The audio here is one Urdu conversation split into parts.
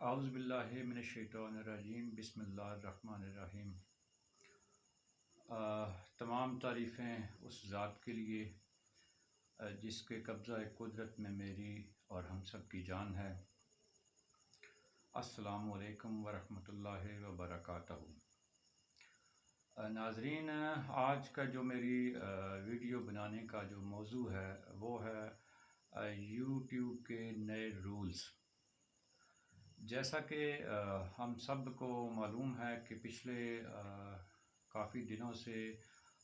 اعوذ باللہ من الشیطان الرجیم بسم اللہ الرحمن الرحیم۔ تمام تعریفیں اس ذات کے لیے جس کے قبضہ قدرت میں میری اور ہم سب کی جان ہے۔ السلام علیکم ورحمۃ اللہ وبرکاتہ۔ ناظرین، آج کا جو میری ویڈیو بنانے کا جو موضوع ہے وہ ہے یوٹیوب کے نئے رولز۔ جیسا کہ ہم سب کو معلوم ہے کہ پچھلے کافی دنوں سے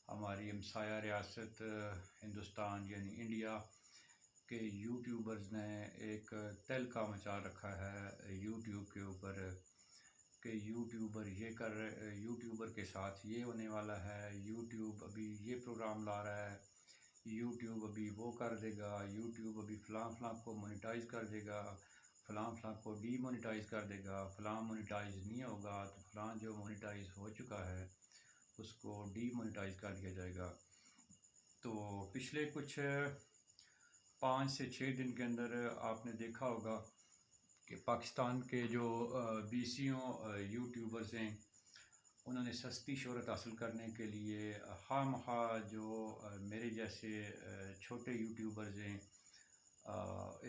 ہماری ہمسایہ ریاست ہندوستان یعنی انڈیا کے یوٹیوبرز نے ایک تہلکہ مچا رکھا ہے یوٹیوب کے اوپر کہ یوٹیوبر کے ساتھ یہ ہونے والا ہے، یوٹیوب ابھی یہ پروگرام لا رہا ہے، یوٹیوب ابھی وہ کر دے گا، یوٹیوب ابھی فلاں فلاں کو مونیٹائز کر دے گا، فلاں فلاں کو ڈی مونیٹائز کر دے گا، فلاں مونیٹائز نہیں ہوگا تو فلاں جو مونیٹائز ہو چکا ہے اس کو ڈی مونیٹائز کر دیا جائے گا۔ تو پچھلے کچھ 5 سے 6 دن کے اندر آپ نے دیکھا ہوگا کہ پاکستان کے جو 20 یوٹیوبرز ہیں انہوں نے سستی شہرت حاصل کرنے کے لیے خواہ مخواہ جو میرے جیسے چھوٹے یوٹیوبرز ہیں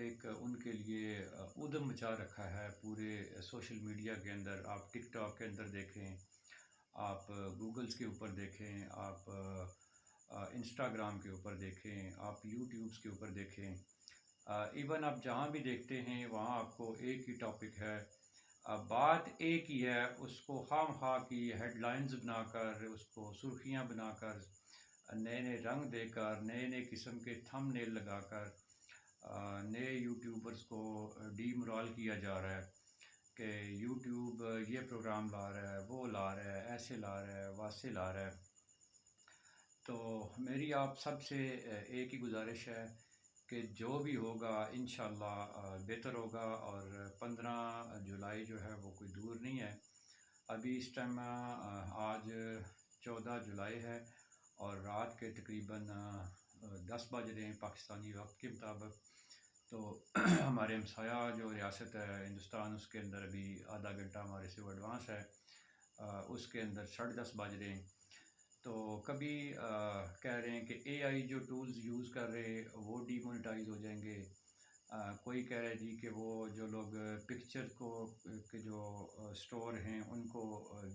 ایک ان کے لیے ادھم مچا رکھا ہے پورے سوشل میڈیا کے اندر۔ آپ ٹک ٹاک کے اندر دیکھیں، آپ گوگلز کے اوپر دیکھیں، آپ انسٹاگرام کے اوپر دیکھیں، آپ یوٹیوبز کے اوپر دیکھیں، ایون آپ جہاں بھی دیکھتے ہیں وہاں آپ کو ایک ہی ٹاپک ہے، بات ایک ہی ہے، اس کو خواہ مخواہ کی ہیڈ لائنز بنا کر، اس کو سرخیاں بنا کر، نئے نئے رنگ دے کر، نئے نئے قسم کے تھم نیل لگا کر نئے یوٹیوبرز کو ڈی مورال کیا جا رہا ہے کہ یوٹیوب یہ پروگرام لا رہا ہے، وہ لا رہا ہے، ایسے لا رہا ہے، ویسے لا رہا ہے۔ تو میری آپ سب سے ایک ہی گزارش ہے کہ جو بھی ہوگا انشاءاللہ بہتر ہوگا، اور 15 جولائی جو ہے وہ کوئی دور نہیں ہے۔ ابھی اس ٹائم آج 14 جولائی ہے اور رات کے تقریباً 10 بج رہے ہیں پاکستانی وقت کے مطابق۔ تو ہمارے ہمسایہ جو ریاست ہے ہندوستان اس کے اندر ابھی آدھا گھنٹہ ہمارے سے وہ ایڈوانس ہے، اس کے اندر 10:30 بج رہے ہیں۔ تو کبھی کہہ رہے ہیں کہ اے آئی جو ٹولز یوز کر رہے وہ ڈی مونیٹائز ہو جائیں گے، کوئی کہہ رہا ہے جی کہ وہ جو لوگ پکچر کو کے جو سٹور ہیں ان کو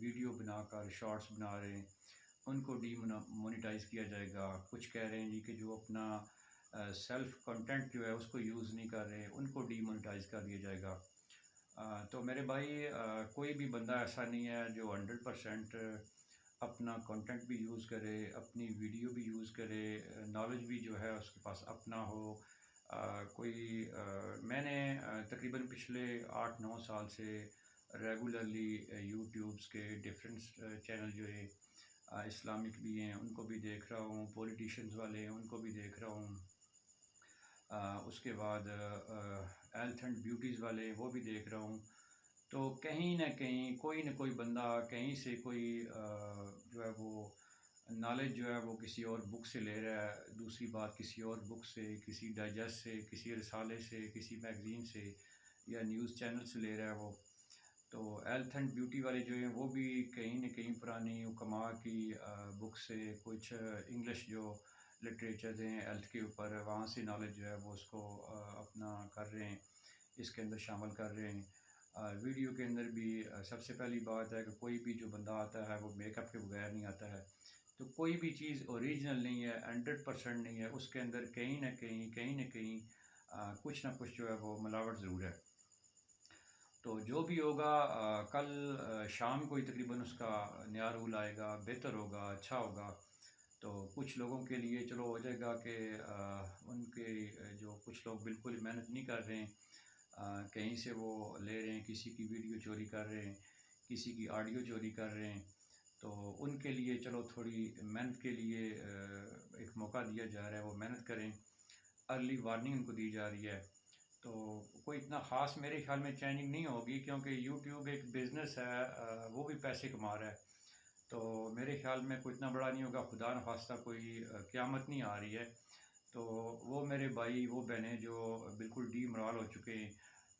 ویڈیو بنا کر شارٹس بنا رہے ہیں ان کو ڈی مونیٹائز کیا جائے گا، کچھ کہہ رہے ہیں جی کہ جو اپنا سیلف کنٹینٹ جو ہے اس کو یوز نہیں کر رہے ان کو ڈی مونیٹائز کر دیا جائے گا۔ تو میرے بھائی، کوئی بھی بندہ ایسا نہیں ہے جو 100% اپنا کنٹینٹ بھی یوز کرے، اپنی ویڈیو بھی یوز کرے، نالج بھی جو ہے اس کے پاس اپنا ہو۔ میں نے تقریباً پچھلے 8-9 سال سے ریگولرلی یوٹیوبز کے ڈفرینٹ چینل جو ہے اسلامک بھی ہیں ان کو بھی دیکھ رہا ہوں، پولیٹیشنز والے ہیں ان کو بھی دیکھ رہا ہوں، اس کے بعد ہیلتھ اینڈ بیوٹیز والے وہ بھی دیکھ رہا ہوں۔ تو کہیں نہ کہیں کوئی نہ کوئی بندہ کہیں سے کوئی جو ہے وہ نالج جو ہے وہ کسی اور بک سے لے رہا ہے، دوسری بات کسی اور بک سے، کسی ڈائجسٹ سے، کسی رسالے سے، کسی میگزین سے یا نیوز چینل سے لے رہا ہے وہ۔ تو ہیلتھ اینڈ بیوٹی والے جو ہیں وہ بھی کہیں نہ کہیں پرانی حکماء کی بک سے، کچھ انگلش جو لٹریچر ہیں ہیلتھ کے اوپر وہاں سے نالج جو ہے وہ اس کو اپنا کر رہے ہیں، اس کے اندر شامل کر رہے ہیں۔ ویڈیو کے اندر بھی سب سے پہلی بات ہے کہ کوئی بھی جو بندہ آتا ہے وہ میک اپ کے بغیر نہیں آتا ہے، تو کوئی بھی چیز اوریجنل نہیں ہے، 100% نہیں ہے، اس کے اندر کہیں نہ کہیں کچھ نہ کچھ جو ہے وہ ملاوٹ ضرور ہے۔ تو جو بھی ہوگا کل شام کو ہی تقریباً اس کا نیا رول آئے گا، بہتر ہوگا، اچھا ہوگا۔ تو کچھ لوگوں کے لیے چلو ہو جائے گا کہ ان کے جو کچھ لوگ بالکل محنت نہیں کر رہے ہیں، کہیں سے وہ لے رہے ہیں، کسی کی ویڈیو چوری کر رہے ہیں، کسی کی آڈیو چوری کر رہے ہیں، تو ان کے لیے چلو تھوڑی محنت کے لیے ایک موقع دیا جا رہا ہے، وہ محنت کریں، ارلی وارننگ ان کو دی جا رہی ہے۔ تو کوئی اتنا خاص میرے خیال میں چینجنگ نہیں ہوگی، کیونکہ یوٹیوب ایک بزنس ہے، وہ بھی پیسے کما رہا ہے، تو میرے خیال میں کوئی اتنا بڑا نہیں ہوگا، خدا نخواستہ کوئی قیامت نہیں آ رہی ہے۔ تو وہ میرے بھائی وہ بہنیں جو بالکل ڈی مورال ہو چکے ہیں،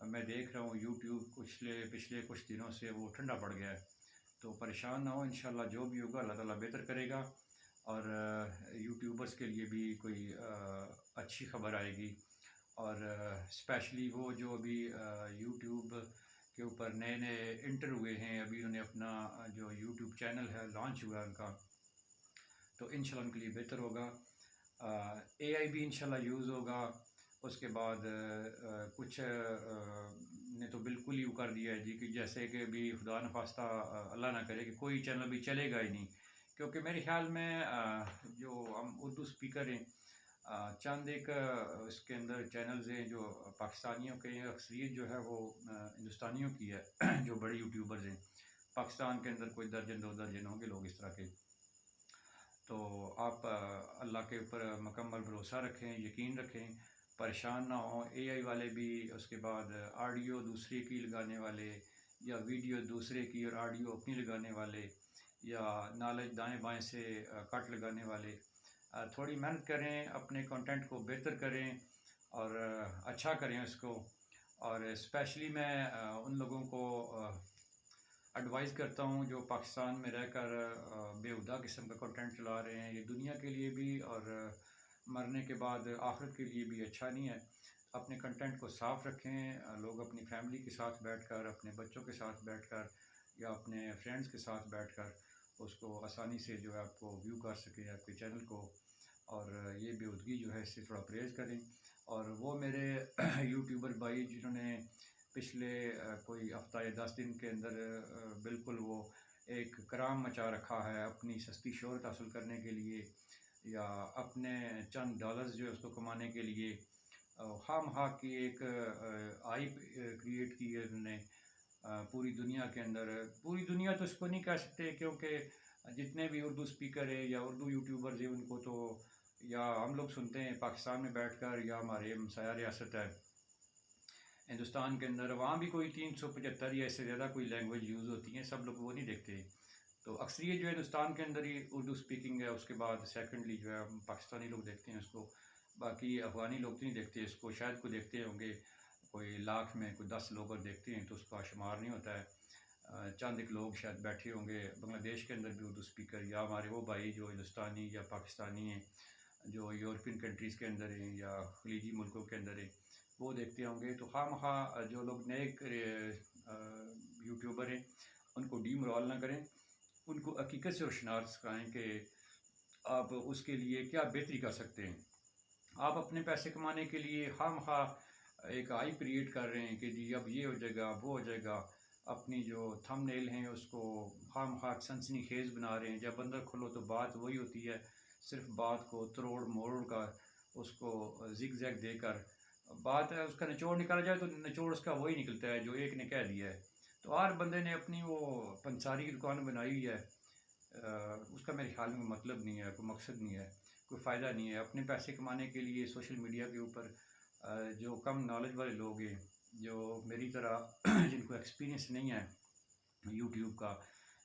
میں دیکھ رہا ہوں یوٹیوب پچھلے کچھ دنوں سے وہ ٹھنڈا پڑ گیا ہے، تو پریشان نہ ہو، انشاءاللہ جو بھی ہوگا اللہ تعالیٰ بہتر کرے گا، اور یوٹیوبرز کے لیے بھی کوئی اچھی خبر آئے گی، اور اسپیشلی وہ جو ابھی یوٹیوب کے اوپر نئے نئے انٹر ہوئے ہیں، ابھی انہوں نے اپنا جو یوٹیوب چینل ہے لانچ ہوا ہے ان کا، تو انشاءاللہ ان کے لیے بہتر ہوگا۔ اے آئی بھی انشاءاللہ یوز ہوگا۔ اس کے بعد کچھ نے تو بالکل ہی وہ کر دیا ہے جی، کہ جیسے کہ بھی خدا نخواستہ اللہ نہ کرے کہ کوئی چینل بھی چلے گا ہی نہیں، کیونکہ میرے خیال میں جو ہم اردو اسپیکر ہیں، چند ایک اس کے اندر چینلز ہیں جو پاکستانیوں کے ہیں، اکثریت جو ہے وہ ہندوستانیوں کی ہے جو بڑے یوٹیوبرز ہیں، پاکستان کے اندر کوئی درجن دو درجن ہوں گے لوگ اس طرح کے۔ تو آپ اللہ کے اوپر مکمل بھروسہ رکھیں، یقین رکھیں، پریشان نہ ہوں۔ اے آئی والے بھی، اس کے بعد آڈیو دوسرے کی لگانے والے، یا ویڈیو دوسرے کی اور آڈیو اپنی لگانے والے، یا نالج دائیں بائیں سے کٹ لگانے والے، تھوڑی محنت کریں، اپنے کنٹینٹ کو بہتر کریں اور اچھا کریں اس کو۔ اور اسپیشلی میں ان لوگوں کو ایڈوائز کرتا ہوں جو پاکستان میں رہ کر بیہودہ قسم کا کنٹینٹ چلا رہے ہیں، یہ دنیا کے لیے بھی اور مرنے کے بعد آخرت کے لیے بھی اچھا نہیں ہے۔ اپنے کنٹینٹ کو صاف رکھیں، لوگ اپنی فیملی کے ساتھ بیٹھ کر، اپنے بچوں کے ساتھ بیٹھ کر، یا اپنے فرینڈز کے ساتھ بیٹھ کر اس کو آسانی سے جو ہے آپ کو ویو کر سکے آپ کے چینل کو، اور یہ بیہودگی جو ہے اس سے تھوڑا پرہیز کریں۔ اور وہ میرے یوٹیوبر بھائی جنہوں نے پچھلے کوئی ہفتہ یا 10 دن کے اندر بالکل وہ ایک کرام مچا رکھا ہے اپنی سستی شہرت حاصل کرنے کے لیے، یا اپنے چند ڈالرز جو ہے اس کو کمانے کے لیے خواہ مخواہ کی ایک ہائپ کریٹ کی ہے انہوں نے پوری دنیا کے اندر۔ پوری دنیا تو اس کو نہیں کہہ سکتے، کیونکہ جتنے بھی اردو اسپیکر ہیں یا اردو یوٹیوبرز ہیں ان کو تو یا ہم لوگ سنتے ہیں پاکستان میں بیٹھ کر، یا ہمارے ہمسایہ ریاست ہے ہندوستان کے اندر، وہاں بھی کوئی 375 یا اس سے زیادہ کوئی لینگویج یوز ہوتی ہیں، سب لوگ وہ نہیں دیکھتے۔ تو اکثریت جو ہے ہندوستان کے اندر ہی اردو اسپیکنگ ہے، اس کے بعد سیکنڈلی جو ہے ہم پاکستانی لوگ دیکھتے ہیں اس کو، باقی افغانی لوگ تو نہیں دیکھتے اس کو، شاید کوئی دیکھتے ہوں گے، کوئی لاکھ میں کوئی 10 لوگ اور دیکھتے ہیں تو اس کا شمار نہیں ہوتا ہے۔ چند ایک لوگ شاید بیٹھے ہوں گے بنگلہ دیش کے اندر بھی اردو اسپیکر، یا ہمارے وہ بھائی جو ہندوستانی یا پاکستانی ہیں جو یورپین کنٹریز کے اندر ہیں یا خلیجی ملکوں کے اندر ہیں، وہ دیکھتے ہوں گے۔ تو خواہ مخواہ جو لوگ نئے یوٹیوبر ہیں ان کو ڈی مرال نہ کریں، ان کو حقیقت سے روشناس سکھائیں کہ آپ اس کے لیے کیا بہتری کر سکتے ہیں۔ آپ اپنے پیسے کمانے کے لیے خواہ مخواہ ایک ہائپ کریٹ کر رہے ہیں کہ جی اب یہ ہو جائے گا، وہ ہو جائے گا، اپنی جو تھم نیل ہیں اس کو خواہ مخواہ سنسنی خیز بنا رہے ہیں، جب اندر کھلو تو بات وہی ہوتی ہے، صرف بات کو تروڑ موڑ کر، اس کو زگ زیگ دے کر بات ہے، اس کا نچوڑ نکالا جائے تو نچوڑ اس کا وہی نکلتا ہے جو ایک نے کہہ دیا ہے۔ تو ہر بندے نے اپنی وہ پنساری کی دکان بنائی ہوئی ہے، اس کا میرے خیال میں مطلب نہیں ہے، کوئی مقصد نہیں ہے، کوئی فائدہ نہیں ہے۔ اپنے پیسے کمانے کے لیے سوشل میڈیا کے اوپر جو کم نالج والے لوگ ہیں، جو میری طرح جن کو ایکسپیرینس نہیں ہے یوٹیوب کا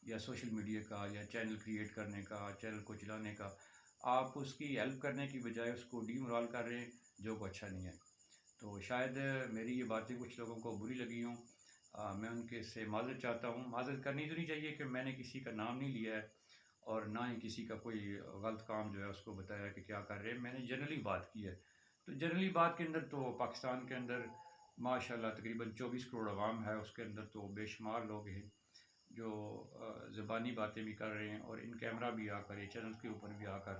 یا سوشل میڈیا کا یا چینل کریٹ کرنے کا، چینل کو چلانے کا، آپ اس کی ہیلپ کرنے کی بجائے اس کو ڈی مرال کر رہے ہیں، جو کو اچھا نہیں ہے۔ تو شاید میری یہ باتیں کچھ لوگوں کو بری لگی ہوں، میں ان کے سے معذرت چاہتا ہوں۔ معذرت کرنی تو نہیں چاہیے کہ میں نے کسی کا نام نہیں لیا ہے، اور نہ ہی کسی کا کوئی غلط کام جو ہے اس کو بتایا کہ کیا کر رہے ہیں، میں نے جنرلی بات کی ہے۔ تو جنرلی بات کے اندر تو پاکستان کے اندر ماشاءاللہ تقریباً 24 کروڑ عوام ہے، اس کے اندر تو بے شمار لوگ ہیں جو زبانی باتیں بھی کر رہے ہیں، اور ان کیمرہ بھی آ کر، یہ چینل کے اوپر بھی آ کر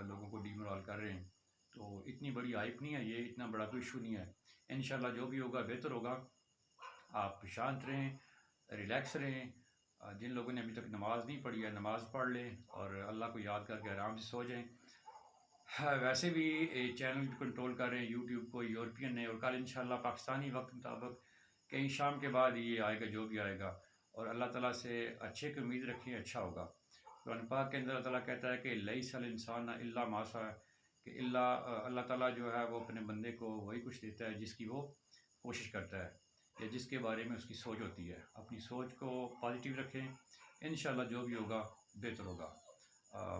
لوگوں کو ڈی مرال کر رہے ہیں۔ تو اتنی بڑی ہائپ نہیں ہے، یہ اتنا بڑا کوئی ایشو نہیں ہے۔ انشاءاللہ جو بھی ہوگا بہتر ہوگا۔ آپ شانت رہیں، ریلیکس رہیں۔ جن لوگوں نے ابھی تک نماز نہیں پڑھی ہے نماز پڑھ لیں، اور اللہ کو یاد کر کے آرام سے سو جائیں۔ ویسے بھی چینل کنٹرول کر رہے ہیں یوٹیوب کو یورپین نے، اور کل انشاءاللہ پاکستانی وقت مطابق کہیں شام کے بعد یہ آئے گا جو بھی آئے گا، اور اللہ تعالیٰ سے اچھے کی امید رکھیں، اچھا ہوگا۔ قرآن پاک کے اندر اللہ تعالیٰ کہتا ہے کہ لیس الانسان الا ما سعی، کہ اللہ تعالیٰ جو ہے وہ اپنے بندے کو وہی کچھ دیتا ہے جس کی وہ کوشش کرتا ہے، یا جس کے بارے میں اس کی سوچ ہوتی ہے۔ اپنی سوچ کو پازیٹیو رکھیں، انشاءاللہ جو بھی ہوگا بہتر ہوگا۔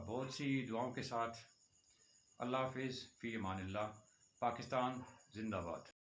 بہت سی دعاؤں کے ساتھ اللہ حافظ، فی امان اللہ۔ پاکستان زندہ باد۔